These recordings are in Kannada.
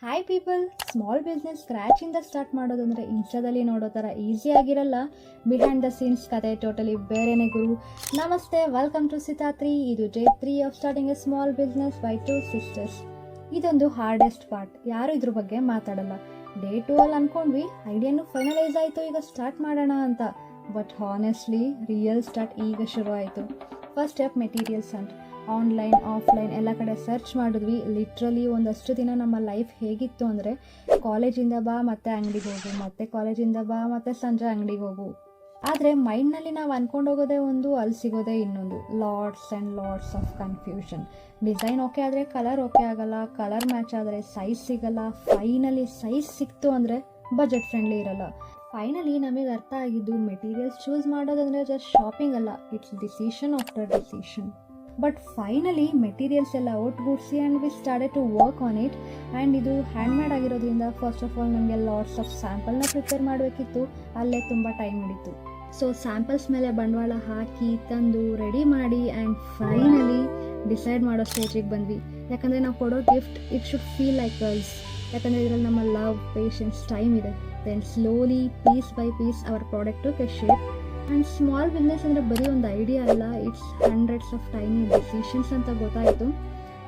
ಹಾಯ್ ಪೀಪಲ್, ಸ್ಮಾಲ್ ಬಿಸ್ನೆಸ್ ಸ್ಕ್ರ್ಯಾಚಿಂದ ಸ್ಟಾರ್ಟ್ ಮಾಡೋದಂದರೆ ಇನ್ಸ್ಟಾದಲ್ಲಿ ನೋಡೋ ಥರ ಈಸಿ ಆಗಿರಲ್ಲ. ಬಿಹೈಂಡ್ ದ ಸೀನ್ಸ್ ಕತೆ ಟೋಟಲಿ ಬೇರೆನೇ ಗುರು. ನಮಸ್ತೆ, ವೆಲ್ಕಮ್ ಟು ಸಿತಾತ್ರಿ. ಇದು day 3 of starting a small business by 2 sisters. ಇದೊಂದು ಹಾರ್ಡೆಸ್ಟ್ ಪಾರ್ಟ್, ಯಾರು ಇದ್ರ ಬಗ್ಗೆ ಮಾತಾಡಲ್ಲ. ಡೇ 2 ಅಲ್ಲಿ ಅಂದ್ಕೊಂಡ್ವಿ ಐಡಿಯಾನು ಫೈನಲೈಸ್ ಆಯಿತು, ಈಗ ಸ್ಟಾರ್ಟ್ ಮಾಡೋಣ ಅಂತ. ಬಟ್ ಹಾನೆಸ್ಟ್ಲಿ ರಿಯಲ್ ಸ್ಟಾರ್ಟ್ ಈಗ ಶುರು ಆಯಿತು. ಫಸ್ಟ್ ಸ್ಟೆಪ್ ಮೆಟೀರಿಯಲ್ಸ್ ಅಂತ ಆನ್ಲೈನ್ ಆಫ್ಲೈನ್ ಎಲ್ಲ ಕಡೆ ಸರ್ಚ್ ಮಾಡಿದ್ವಿ. ಲಿಟ್ರಲಿ ಒಂದಷ್ಟು ದಿನ ನಮ್ಮ ಲೈಫ್ ಹೇಗಿತ್ತು ಅಂದರೆ, ಕಾಲೇಜಿಂದ ಬಾ ಮತ್ತೆ ಅಂಗಡಿಗೆ ಹೋಗು, ಮತ್ತೆ ಕಾಲೇಜಿಂದ ಬಾ ಮತ್ತೆ ಸಂಜೆ ಅಂಗಡಿಗೆ ಹೋಗು. ಆದರೆ ಮೈಂಡ್ನಲ್ಲಿ ನಾವು ಅಂದ್ಕೊಂಡು ಹೋಗೋದೇ ಒಂದು, ಅಲ್ಲಿ ಸಿಗೋದೇ ಇನ್ನೊಂದು. Lots and lots of confusion. Design okay ಆದರೆ ಕಲರ್ ಓಕೆ ಆಗಲ್ಲ, ಕಲರ್ ಮ್ಯಾಚ್ ಆದರೆ ಸೈಜ್ ಸಿಗಲ್ಲ, ಫೈನಲಿ ಸೈಜ್ ಸಿಕ್ತು ಅಂದರೆ ಬಜೆಟ್ ಫ್ರೆಂಡ್ಲಿ ಇರಲ್ಲ. ಫೈನಲಿ ನಮಗೆ ಅರ್ಥ ಆಗಿದ್ದು, ಮೆಟೀರಿಯಲ್ಸ್ ಚೂಸ್ ಮಾಡೋದಂದರೆ ಜಸ್ಟ್ ಶಾಪಿಂಗ್ ಅಲ್ಲ, it's decision after decision. But finally materials ಎಲ್ಲ ಒಟ್ಟುಗೂಡಿಸಿ and we started to work on it. And ಇದು ಹ್ಯಾಂಡ್ಮೇಡ್ ಆಗಿರೋದ್ರಿಂದ ಫಸ್ಟ್ ಆಫ್ ಆಲ್ ನನಗೆ ಲಾಟ್ಸ್ ಆಫ್ ಸ್ಯಾಂಪಲ್ನ ಪ್ರಿಪೇರ್ ಮಾಡಬೇಕಿತ್ತು. ಅಲ್ಲೇ ತುಂಬ ಟೈಮ್ ಹಿಡಿತು. ಸೊ ಸ್ಯಾಂಪಲ್ಸ್ ಮೇಲೆ ಬಂಡವಾಳ ಹಾಕಿ ತಂದು ರೆಡಿ ಮಾಡಿ ಆ್ಯಂಡ್ ಫೈನಲಿ ಡಿಸೈಡ್ ಮಾಡೋ ಸ್ಟೇಜಿಗೆ ಬಂದ್ವಿ. ಯಾಕಂದರೆ ನಾವು ಕೊಡೋ gift it should feel like girls. ಯಾಕಂದರೆ ಇದರಲ್ಲಿ ನಮ್ಮ ಲವ್, ಪೇಷನ್ಸ್, ಟೈಮ್ ಇದೆ. Then slowly piece by piece our product took a shape. And small business ಅಂದರೆ ಬರೀ ಒಂದು ಐಡಿಯಾ ಅಲ್ಲ, it's hundreds of tiny decisions ಅಂತ ಗೊತ್ತಾಯಿತು.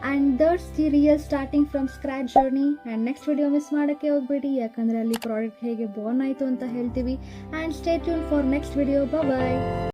And that's the real starting from scratch journey. And next video miss ಮಾಡೋಕ್ಕೆ ಹೋಗ್ಬೇಡಿ, ಯಾಕಂದರೆ ಅಲ್ಲಿ ಪ್ರಾಡಕ್ಟ್ ಹೇಗೆ ಬಾರ್ನ್ ಆಯಿತು ಅಂತ ಹೇಳ್ತೀವಿ. And stay tune for next video. Bye.